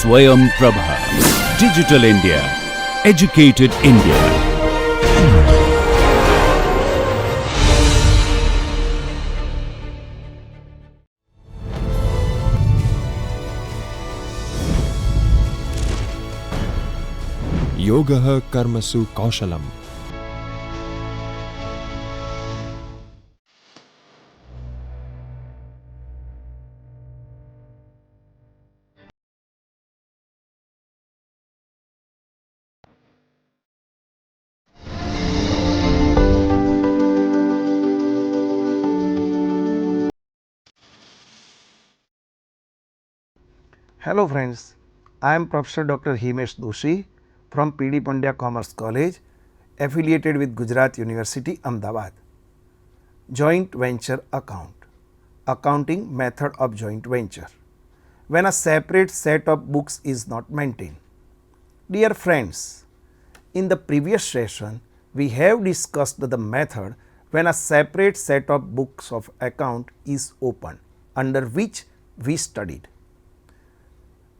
Swayam Prabha. Digital India. Educated India. योगः कर्मसु कौशलम्. Hello friends, I am Professor Dr. Himesh Doshi from PD Pandya Commerce College, affiliated with Gujarat University, Ahmedabad. Joint venture account. Accounting method of joint venture. When a separate set of books is not maintained. Dear friends, in the previous session, we have discussed the method when a separate set of books of account is opened, under which we studied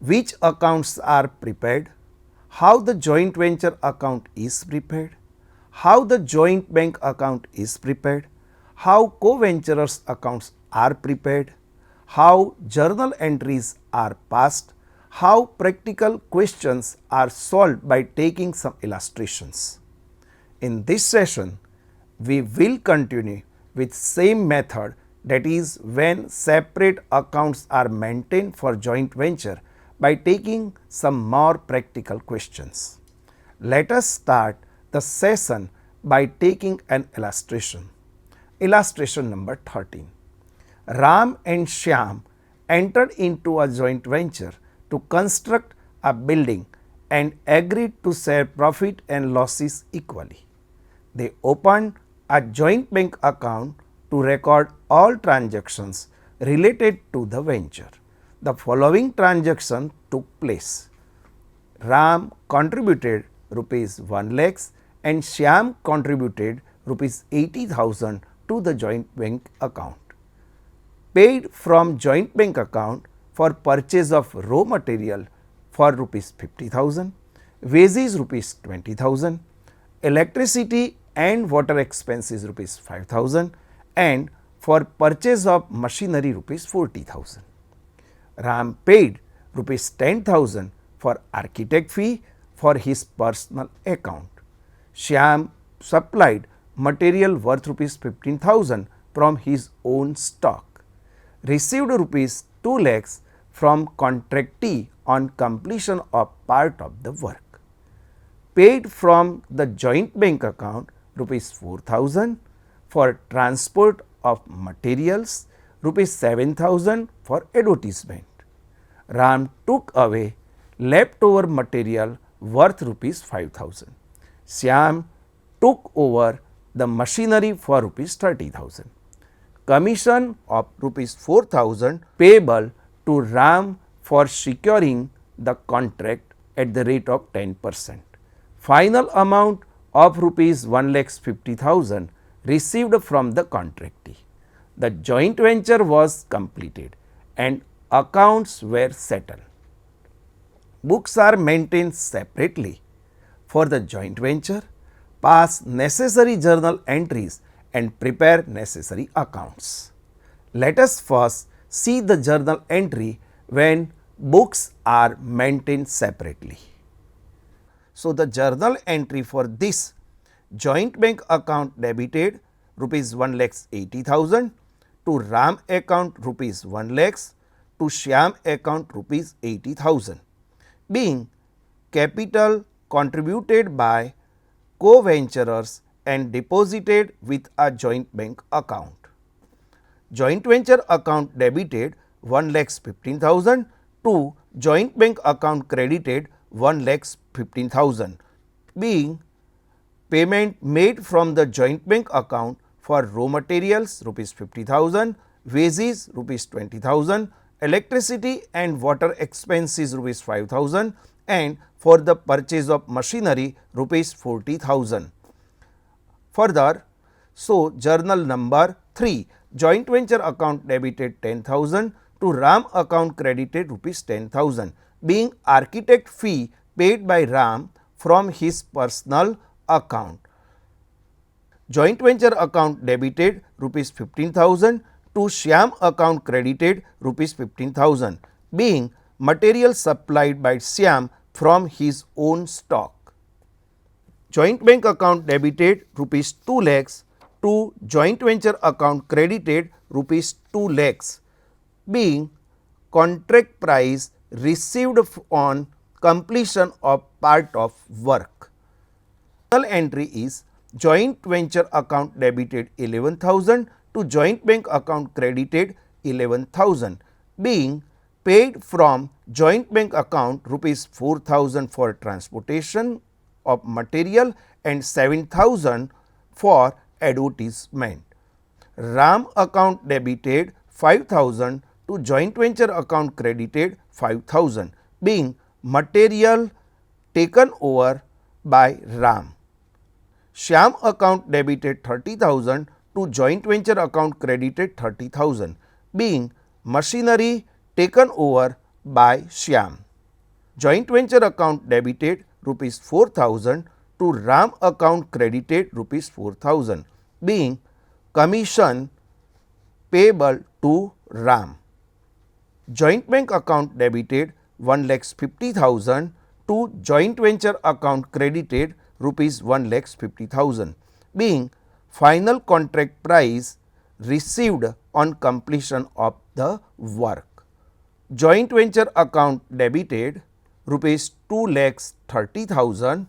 which accounts are prepared, how the joint venture account is prepared, how the joint bank account is prepared, how co-venturers accounts are prepared, how journal entries are passed, how practical questions are solved by taking some illustrations. In this session, we will continue with same method, that is when separate accounts are maintained for joint venture by taking some more practical questions. Let us start the session by taking an illustration. Illustration number 13. Ram and Shyam entered into a joint venture to construct a building and agreed to share profit and losses equally. They opened a joint bank account to record all transactions related to the venture. The following transaction took place. Ram contributed rupees 1 lakhs and Shyam contributed rupees 80,000 to the joint bank account. Paid from joint bank account for purchase of raw material for rupees 50,000, wages rupees 20,000, electricity and water expenses rupees 5,000 and for purchase of machinery rupees 40,000. Ram paid rupees 10,000 for architect fee for his personal account. Shyam supplied material worth rupees 15,000 from his own stock. Received rupees 2 lakhs from contractee on completion of part of the work. Paid from the joint bank account rupees 4,000 for transport of materials, rupees 7,000 for advertisement. Ram took away leftover material worth rupees 5,000. Shyam took over the machinery for rupees 30,000. Commission of rupees 4,000 payable to Ram for securing the contract at the rate of 10%. Final amount of rupees 1,50,000 received from the contractee. The joint venture was completed and accounts were settled. Books are maintained separately. For the joint venture, pass necessary journal entries and prepare necessary accounts. Let us first see the journal entry when books are maintained separately. So, the journal entry for this joint bank account debited rupees 1,80,000, to Ram account rupees 1 lakhs, to Shyam account rupees 80,000, being capital contributed by co-venturers and deposited with a joint bank account. Joint venture account debited 1,15,000 to joint bank account credited 1,15,000, being payment made from the joint bank account for raw materials rupees 50,000, wages rupees 20,000, electricity and water expenses rupees 5,000 and for the purchase of machinery rupees 40,000. Further, so journal number 3, joint venture account debited 10,000 to Ram account credited rupees 10,000, being architect fee paid by Ram from his personal account. Joint venture account debited rupees 15,000 to Shyam account credited rupees 15,000, being material supplied by Shyam from his own stock. Joint bank account debited rupees 2 lakhs to joint venture account credited rupees 2 lakhs, being contract price received on completion of part of work. Journal entry is joint venture account debited 11,000 to joint bank account credited 11,000, being paid from joint bank account rupees 4,000 for transportation of material and 7,000 for advertisement. Ram account debited 5,000 to joint venture account credited 5,000, being material taken over by Ram. Shyam account debited 30,000 to joint venture account credited 30,000, being machinery taken over by Shyam. Joint venture account debited rupees 4,000 to Ram account credited rupees 4,000, being commission payable to Ram. Joint bank account debited 1,50,000 to joint venture account credited rupees 1,50,000, being final contract price received on completion of the work. Joint venture account debited rupees 2,30,000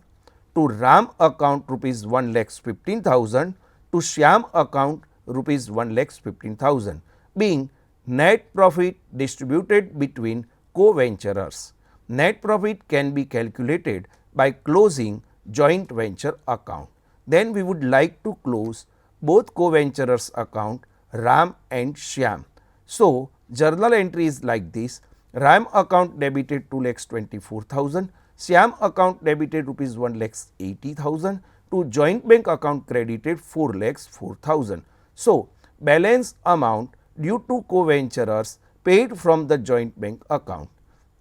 to Ram account rupees 1,15,000 to Shyam account rupees 1,15,000, being net profit distributed between co-venturers. Net profit can be calculated by closing joint venture account. Then we would like to close both co-venturers account Ram and Shyam. So, journal entry is like this: Ram account debited 2,24,000, Shyam account debited rupees 1,80,000 to joint bank account credited 4,04,000. So, balance amount due to co-venturers paid from the joint bank account.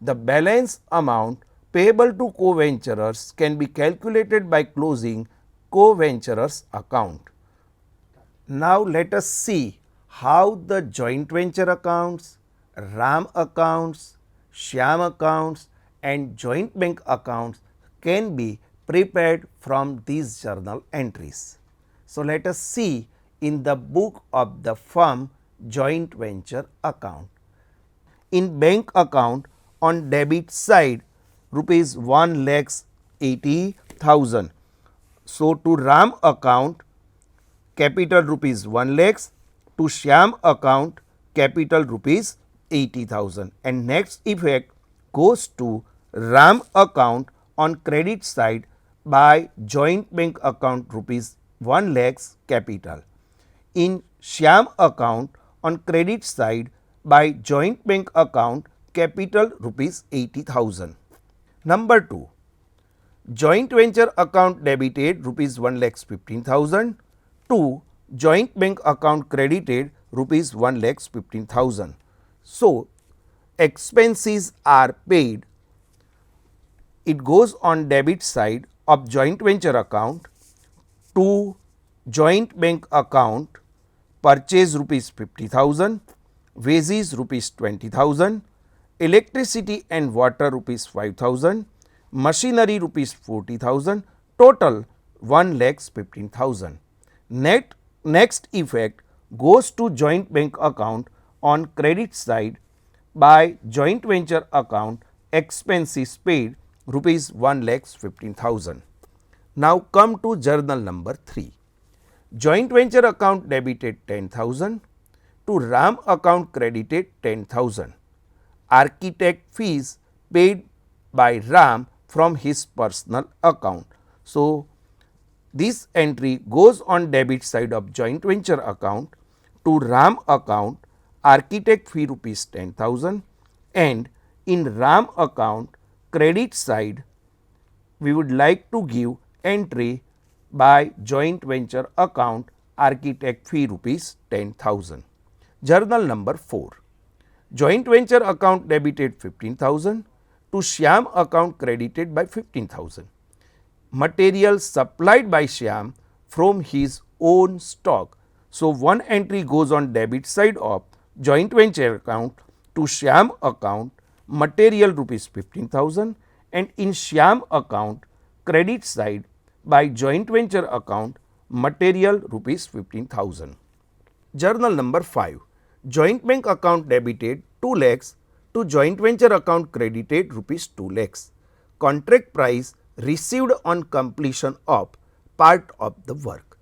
The balance amount payable to co-venturers can be calculated by closing co-venturers account. Now, let us see how the joint venture accounts, Ram accounts, Shyam accounts and joint bank accounts can be prepared from these journal entries. So, let us see in the book of the firm joint venture account. In bank account, on debit side rupees 1,80,000. So, to Ram account capital rupees 1 lakhs, to Shyam account capital rupees 80,000, and next effect goes to Ram account on credit side by joint bank account rupees 1 lakhs capital. In Shyam account on credit side by joint bank account capital rupees 80,000. Number 2, joint venture account debited rupees 1,15,000 to joint bank account credited rupees 1,15,000. So, expenses are paid. It goes on debit side of joint venture account to joint bank account purchase rupees 50,000, wages rupees 20,000, electricity and water rupees 5,000, machinery rupees 40,000, total 1,15,000. Next effect goes to joint bank account on credit side by joint venture account expenses paid rupees 1,15,000. Now, come to journal number 3. Joint venture account debited 10,000 to Ram account credited 10,000. Architect fees paid by Ram from his personal account. So, this entry goes on debit side of joint venture account to Ram account architect fee rupees 10,000, and in Ram account credit side we would like to give entry by joint venture account architect fee rupees 10,000. Journal number 4. Joint venture account debited 15,000 to Shyam account credited by 15,000. Material supplied by Shyam from his own stock. So, one entry goes on debit side of joint venture account to Shyam account material rupees 15,000 and in Shyam account credit side by joint venture account material rupees 15,000. Journal number 5. Joint bank account debited 2 lakhs to joint venture account credited rupees 2 lakhs. Contract price received on completion of part of the work.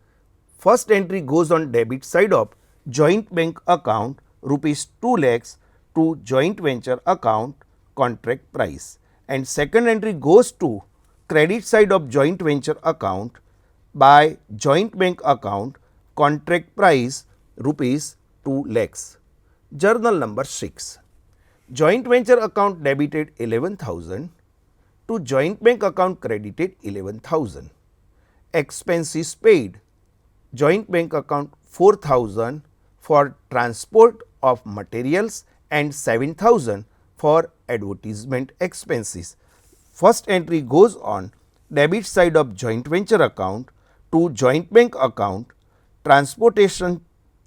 First entry goes on debit side of joint bank account rupees 2 lakhs to joint venture account contract price, and second entry goes to credit side of joint venture account by joint bank account contract price rupees 2 lakhs. Journal number 6. Joint venture account debited 11,000 to joint bank account credited 11,000. Expenses paid joint bank account 4,000 for transport of materials and 7,000 for advertisement expenses. First entry goes on debit side of joint venture account to joint bank account transportation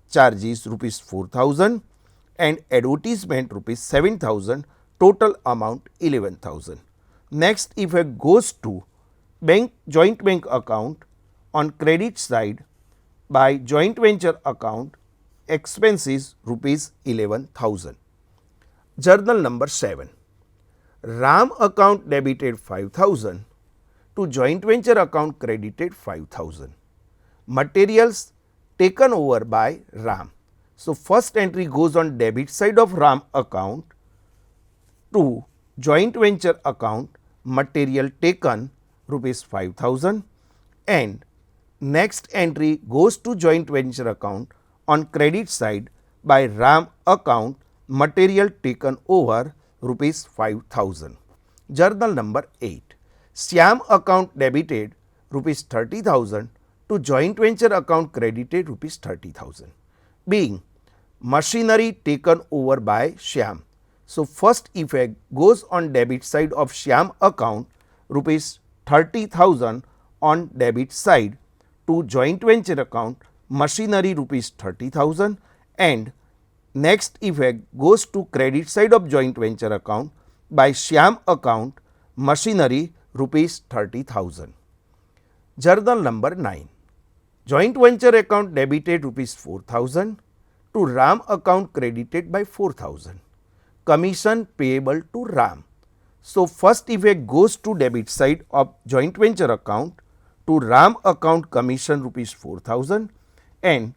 charges rupees 4,000 and advertisement rupees 7,000, total amount 11,000. Next effect goes to joint bank account on credit side by joint venture account expenses rupees 11,000. Journal number 7. RAM account debited 5,000 to joint venture account credited 5,000. Materials taken over by RAM. So, first entry goes on debit side of RAM account to joint venture account material taken rupees 5,000 and next entry goes to joint venture account on credit side by RAM account material taken over rupees 5,000. Journal number 8. Shyam account debited rupees 30,000 to joint venture account credited rupees 30,000, being machinery taken over by Shyam. So, first effect goes on debit side of Shyam account rupees 30,000 on debit side to joint venture account machinery rupees 30,000 and next effect goes to credit side of joint venture account by Shyam account machinery rupees 30,000. Journal number 9. Joint venture account debited rupees 4,000 to RAM account credited by 4,000. Commission payable to RAM. So, first effect goes to debit side of joint venture account to RAM account commission rupees 4,000 and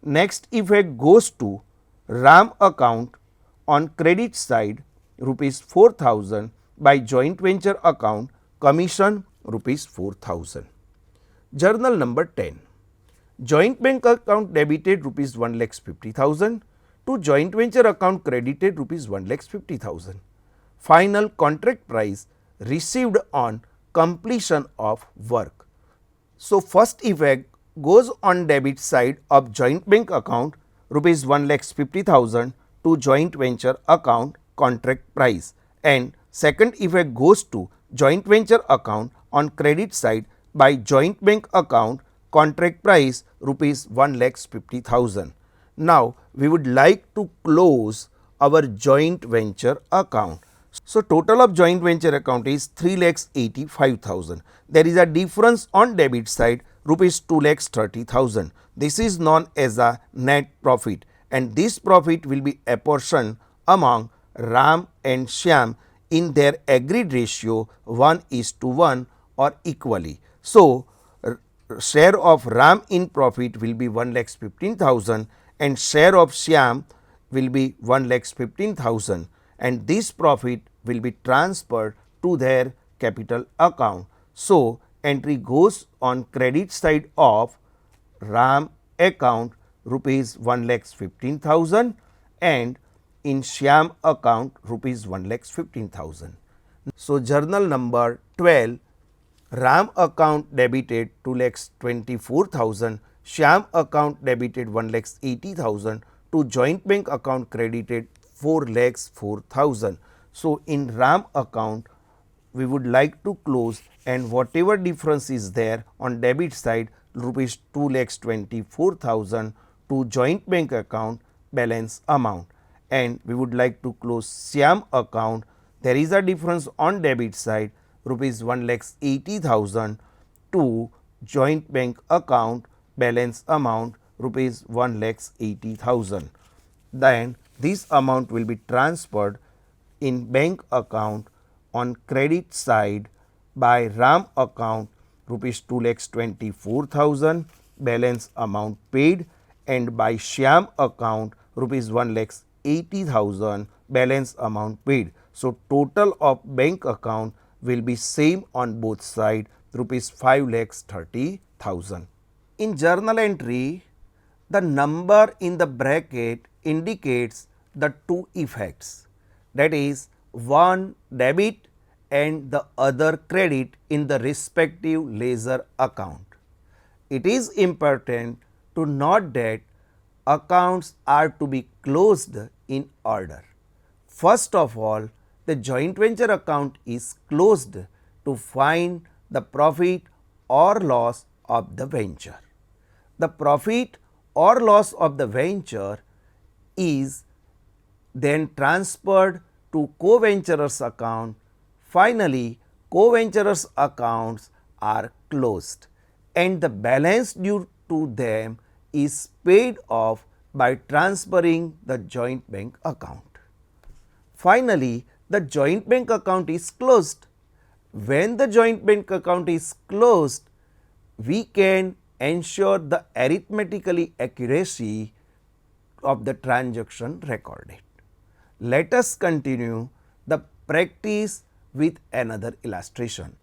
next effect goes to RAM account on credit side rupees 4,000 by joint venture account commission rupees 4,000. Journal number 10. Joint bank account debited rupees 1,50,000 to joint venture account credited rupees 1,50,000. Final contract price received on completion of work. So, first effect goes on debit side of joint bank account rupees 1,50,000 to joint venture account contract price and second effect goes to joint venture account on credit side by joint bank account contract price rupees 1,50,000. Now, we would like to close our joint venture account. So, total of joint venture account is 3,85,000. There is a difference on debit side rupees 2,30,000. This is known as a net profit and this profit will be apportioned among RAM and Shyam in their agreed ratio 1:1 or equally. So, share of RAM in profit will be 1,15,000 and share of Shyam will be 1,15,000 and this profit will be transferred to their capital account. So, entry goes on credit side of RAM account rupees 1,15,000 and in Shyam account rupees 1,15,000. So, journal number 12. RAM account debited 2,24,000, Shyam account debited 1,80,000 to joint bank account credited 4,04,000. So, in RAM account we would like to close, and whatever difference is there on debit side rupees 2,24,000 to joint bank account balance amount, and we would like to close SIAM account. There is a difference on debit side rupees 1,80,000 to joint bank account balance amount rupees 1,80,000. Then this amount will be transferred in bank account on credit side by RAM account rupees 2,24,000 balance amount paid, and by SIAM account rupees 1,80,000 balance amount paid. So, total of bank account will be same on both side rupees 5,30,000. In journal entry, the number in the bracket indicates the two effects, that is one debit and the other credit in the respective ledger account. It is important to note that accounts are to be closed in order. First of all, the joint venture account is closed to find the profit or loss of the venture. The profit or loss of the venture is then transferred to co-venturers account. Finally, co-venturers accounts are closed and the balance due to them is paid off by transferring the joint bank account. Finally, the joint bank account is closed. When the joint bank account is closed, we can ensure the arithmetically accuracy of the transaction recorded. Let us continue the practice with another illustration.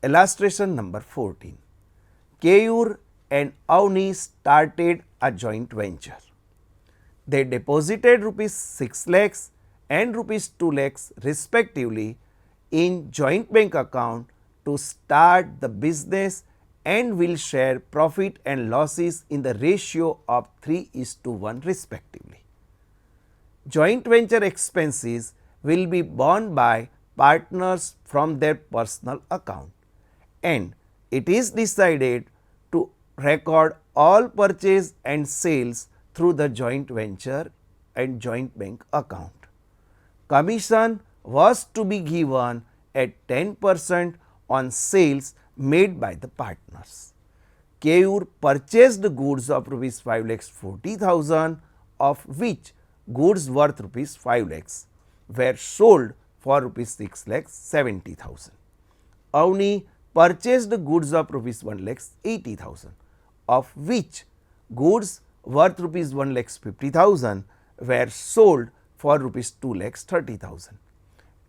Illustration number 14. Keyur and Avni started a joint venture. They deposited rupees 6 lakhs and rupees 2 lakhs respectively in joint bank account to start the business and will share profit and losses in the ratio of 3:1 respectively. Joint venture expenses will be borne by partners from their personal account, and it is decided to record all purchase and sales through the joint venture and joint bank account. Commission was to be given at 10% on sales made by the partners. Keyur purchased goods of rupees 5,40,000, of which goods worth rupees 5 lakhs were sold for rupees 6,70,000. Avni purchased goods of rupees 1,80,000, of which goods worth rupees 1,50,000 were sold for rupees 2,30,000.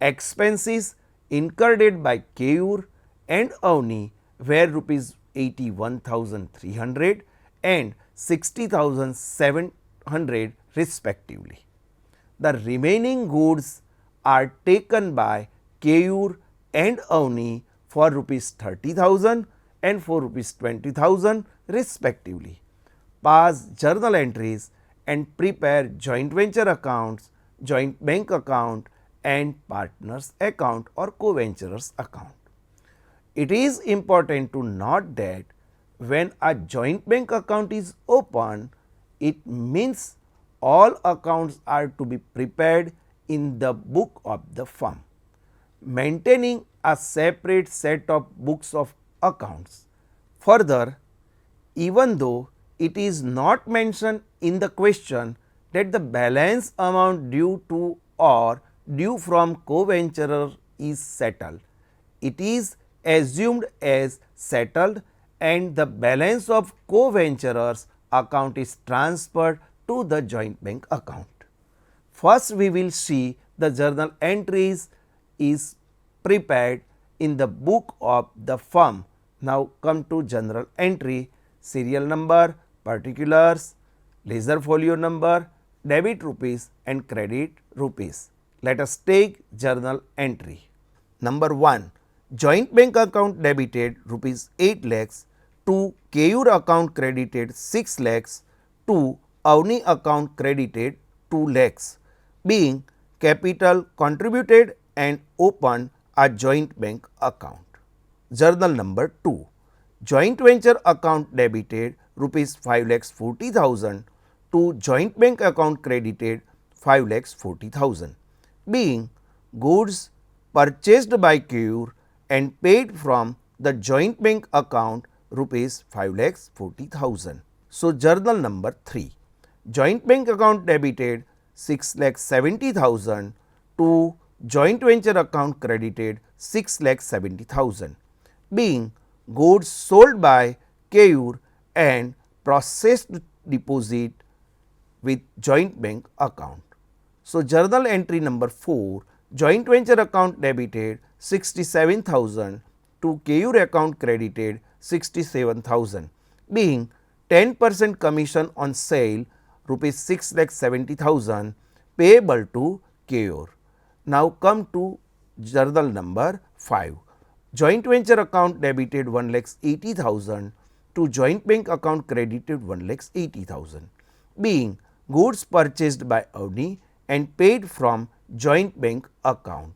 Expenses incurred by Keyur and Avni were rupees 81,300 and 60,700 respectively. The remaining goods are taken by Keyur and Avni for rupees 30,000 and for rupees 20,000 respectively. Pass journal entries and prepare joint venture accounts, joint bank account and partners account or co-venturers account. It is important to note that when a joint bank account is opened, it means all accounts are to be prepared in the book of the firm. Maintaining a separate set of books of accounts. Further, even though it is not mentioned in the question that the balance amount due to or due from co-venturer is settled, it is assumed as settled and the balance of co-venturers account is transferred to the joint bank account. First, we will see the journal entries is prepared in the book of the firm. Now, come to journal entry, serial number, particulars, ledger folio number, debit rupees and credit rupees. Let us take journal entry. Number 1. Joint bank account debited rupees 8 lakhs, to Keyur account credited 6 lakhs, to Avni account credited 2 lakhs, being capital contributed and opened a joint bank account. Journal number 2. Joint venture account debited rupees 5,40,000 to joint bank account credited 5,40,000, being goods purchased by KEUR and paid from the joint bank account rupees 5,40,000. So, journal number 3. Joint bank account debited 6,70,000 to joint venture account credited 6,70,000, being goods sold by KEUR and processed deposit with joint bank account. So, journal entry number 4, joint venture account debited 67,000 to KEUR account credited 67,000, being 10% commission on sale rupees 6,70,000 payable to KEUR. Now, come to journal number 5. Joint venture account debited 1,80,000 to joint bank account credited 1,80,000, being goods purchased by Avni and paid from joint bank account.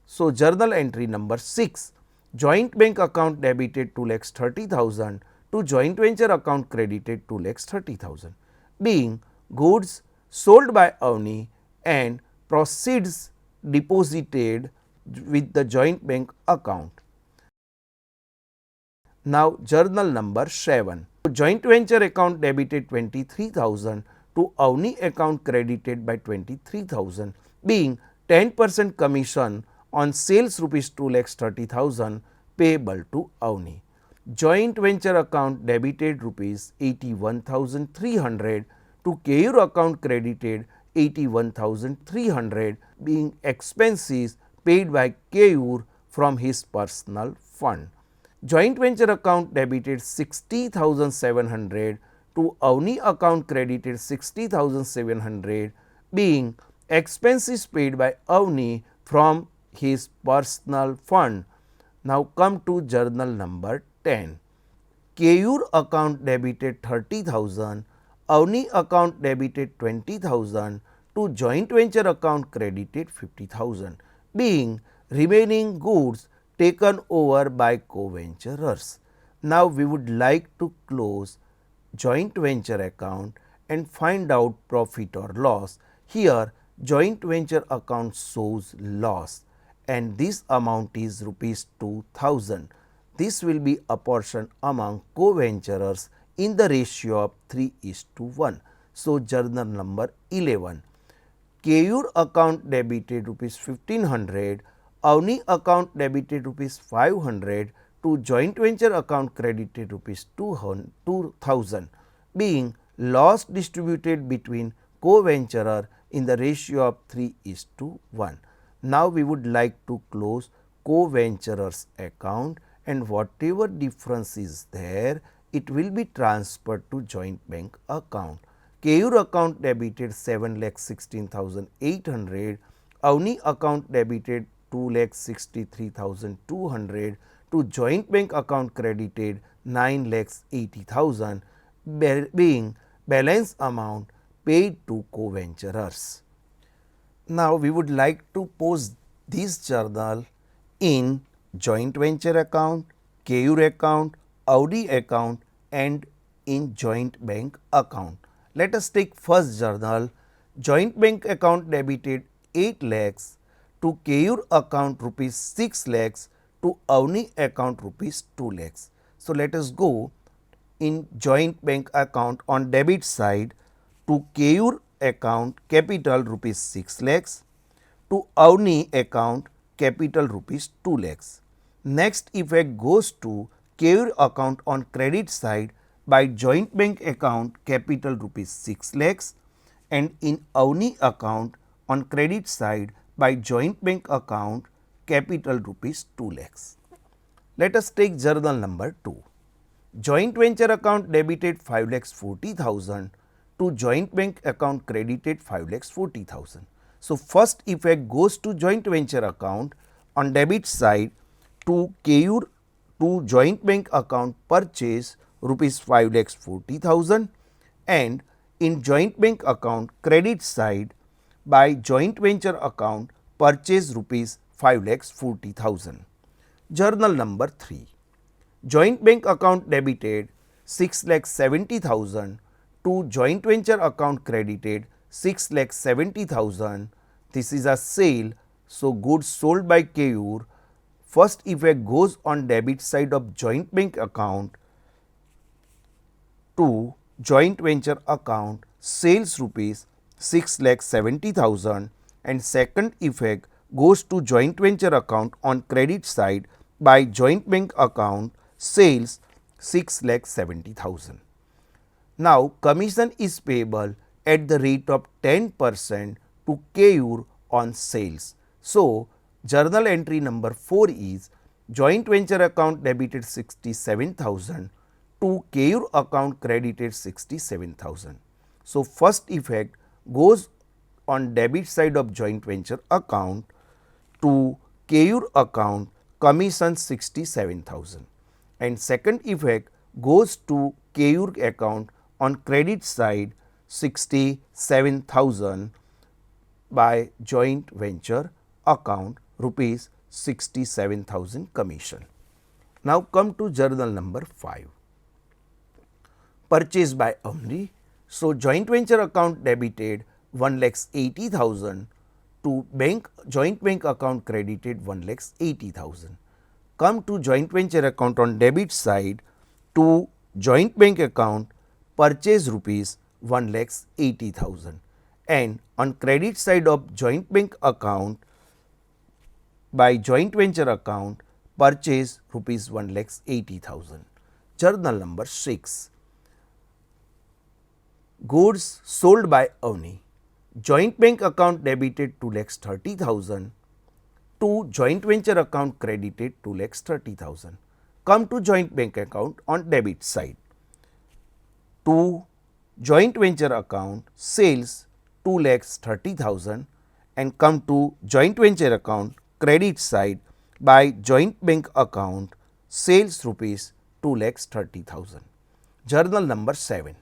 So, journal entry number 6, joint bank account debited 2,30,000 to joint venture account credited 2,30,000, being goods sold by Avni and proceeds deposited with the joint bank account. Now, journal number 7. Joint venture account debited 23,000 to Avni account credited by 23,000, being 10% commission on sales rupees 2,30,000 payable to Avni. Joint venture account debited rupees 81,300 to KEUR account credited 81,300, being expenses paid by KEUR from his personal fund. Joint venture account debited 60,700 to Avni account credited 60,700, being expenses paid by Avni from his personal fund. Now, come to journal number 10. KEUR account debited 30,000, Avni account debited 20,000 to joint venture account credited 50,000, being remaining goods taken over by co-venturers. Now, we would like to close joint venture account and find out profit or loss. Here, joint venture account shows loss and this amount is rupees 2,000. This will be apportioned among co-venturers in the ratio of 3:1. So, journal number 11. KEUR account debited rupees 1,500, Avni account debited rupees 500 to joint venture account credited rupees 2,000, being loss distributed between co-venturer in the ratio of 3:1. Now, we would like to close co-venturers account and whatever difference is there, it will be transferred to joint bank account. KEUR account debited 7,16,800, Avni account debited 2,63,200 to joint bank account credited 9,80,000, being balance amount paid to co-venturers. Now, we would like to post this journal in joint venture account, KEUR account, Avni account and in joint bank account. Let us take first journal. Joint bank account debited 8 lakhs to KEUR account rupees 6 lakhs to Avni account rupees 2 lakhs. So, let us go in joint bank account on debit side to KEUR account capital rupees 6 lakhs, to Avni account capital rupees 2 lakhs. Next effect goes to KEUR account on credit side by joint bank account capital rupees 6 lakhs and in Avni account on credit side by joint bank account capital rupees 2 lakhs. Let us take journal number 2. Joint venture account debited 5,40,000 to joint bank account credited 5,40,000. So, first effect goes to joint venture account on debit side to KEUR to joint bank account purchase rupees 5,40,000 and in joint bank account credit side by joint venture account purchase rupees 5,40,000. Journal number 3. Joint bank account debited 6,70,000 to joint venture account credited 6,70,000. This is a sale, so goods sold by KEUR. First effect goes on debit side of joint bank account to joint venture account sales rupees 6,70,000, and second effect goes to joint venture account on credit side by joint bank account sales 6,70,000. Now commission is payable at the rate of 10% to KEUR on sales. So journal entry number 4 is joint venture account debited 67,000 to KEUR account credited 67,000. So first effect goes on debit side of joint venture account to KEUR account commission 67,000, and second effect goes to KEUR account on credit side 67,000 by joint venture account rupees 67,000 commission. Now come to journal number 5. Purchase by Avni. So joint venture account debited 1,80,000 to joint bank account credited 1,80,000. Come to joint venture account on debit side to joint bank account purchase rupees 1,80,000, and on credit side of joint bank account by joint venture account purchase rupees 1,80,000. Journal number 6. Goods sold by Avni. Joint bank account debited 2,30,000 to joint venture account credited 2,30,000. Come to joint bank account on debit side to joint venture account sales 2,30,000, and come to joint venture account credit side by joint bank account sales rupees 2,30,000. Journal number 7.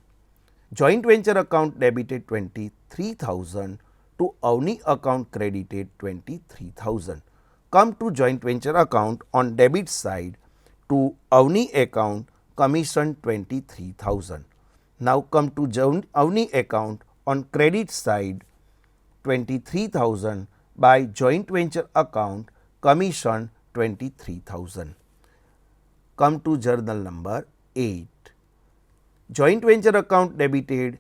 Joint venture account debited 23,000 to Avni account credited 23,000. Come to joint venture account on debit side to Avni account commission 23,000. Now come to Avni account on credit side 23,000 by joint venture account commission 23,000. Come to journal number 8. Joint venture account debited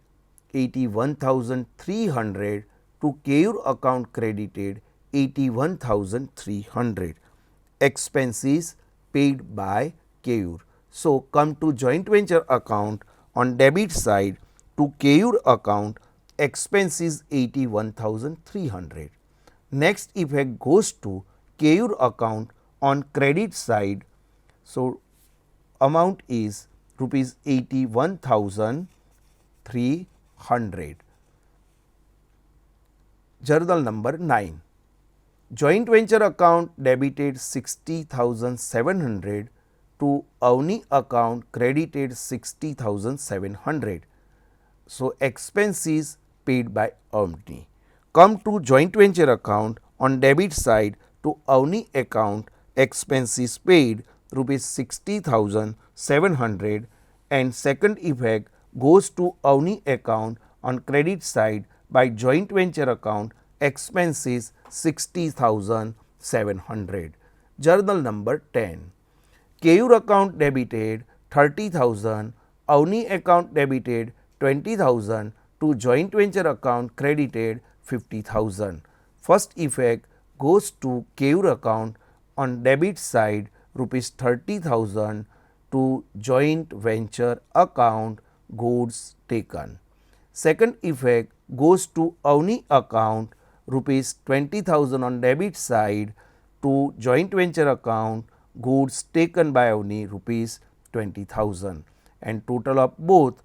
81,300 to KEUR account credited 81,300. Expenses paid by KEUR. So come to joint venture account on debit side to KEUR account expenses 81,300. Next effect goes to KEUR account on credit side. So amount is rupees 81,300. Journal number 9. Joint venture account debited 60,700 to Avni account credited 60,700. So expenses paid by Avni. Come to joint venture account on debit side to Avni account expenses paid rupees 60,700, and second effect goes to Avni account on credit side by joint venture account expenses 60,700. Journal number 10. KEUR account debited 30,000, Avni account debited 20,000 to joint venture account credited 50,000. First effect goes to KEUR account on debit side rupees 30,000 to joint venture account goods taken. Second effect goes to Avni account rupees 20,000 on debit side to joint venture account goods taken by Avni rupees 20,000, and total of both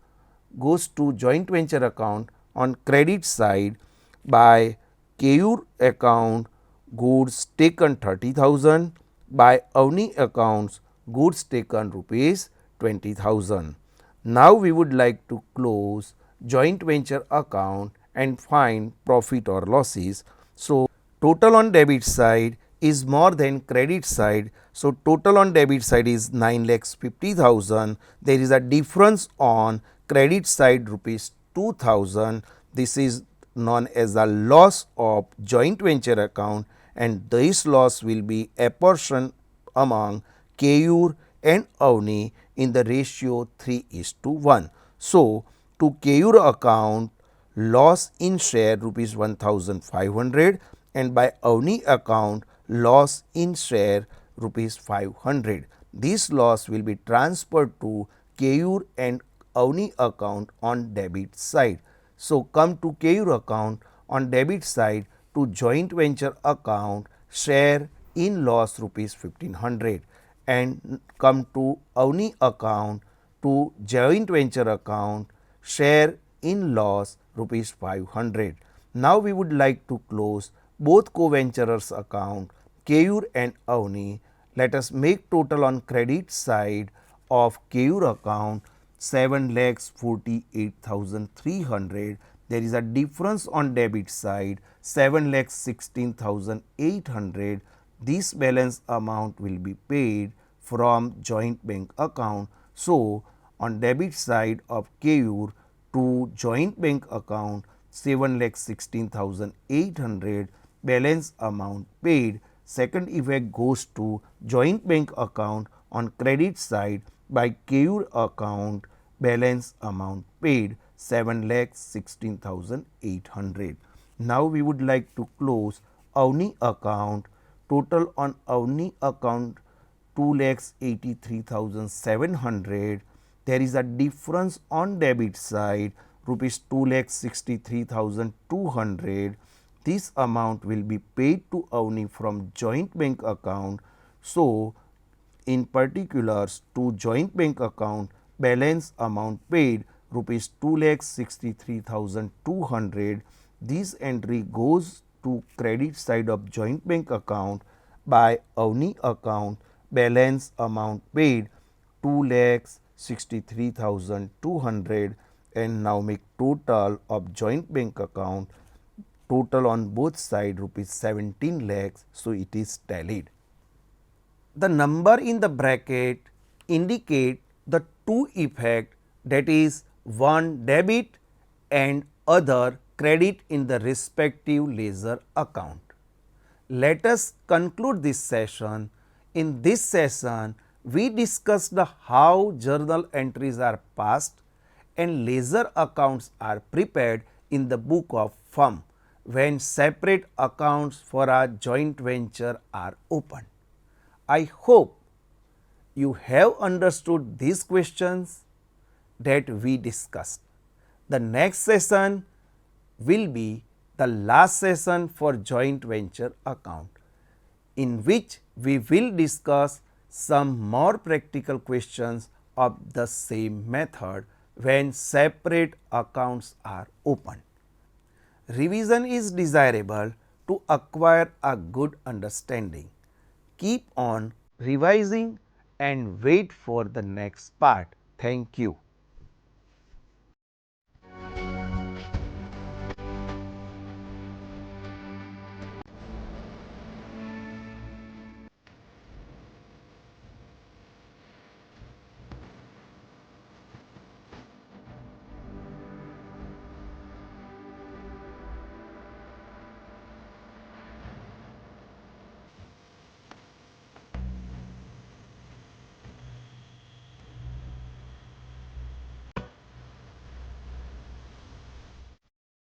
goes to joint venture account on credit side by KEUR account goods taken 30,000 by Avni accounts goods taken rupees 20,000. Now we would like to close joint venture account and find profit or losses. So, total on debit side is more than credit side. So, total on debit side is 9,50,000. There is a difference on credit side rupees 2,000. This is known as a loss of joint venture account, and this loss will be apportioned among KEUR and Avni in the ratio 3:1. So, to KEUR account loss in share rupees 1,500 and by Avni account loss in share rupees 500. This loss will be transferred to KEUR and Avni account on debit side. So, come to KEUR account on debit side to joint venture account share in loss rupees 1500 and come to Avni account to joint venture account share in loss rupees 500. Now, we would like to close both co-venturers account KEUR and Avni. Let us make total on credit side of KEUR account 7,48,300. There is a difference on debit side 7,16,800. This balance amount will be paid from joint bank account. So, on debit side of KEUR to joint bank account 7,16,800 balance amount paid. Second effect goes to joint bank account on credit side by KEUR account balance amount paid 7,16,800. Now, we would like to close Avni account. Total on Avni account 2,83,700. There is a difference on debit side rupees 2,63,200. This amount will be paid to Avni from joint bank account. So, in particulars to joint bank account balance amount paid rupees 2,63,200. This entry goes to credit side of joint bank account by Avni account balance amount paid 2,63,200 and now make total of joint bank account total on both side rupees 17 lakhs. So, it is tallied. The number in the bracket indicate the two effect, that is one debit and other credit in the respective ledger account. Let us conclude this session. In this session, we discussed how journal entries are passed and ledger accounts are prepared in the book of firm when separate accounts for a joint venture are opened. I hope you have understood these questions that we discussed. The next session will be the last session for joint venture account, in which we will discuss some more practical questions of the same method when separate accounts are opened. Revision is desirable to acquire a good understanding. Keep on revising and wait for the next part. Thank you.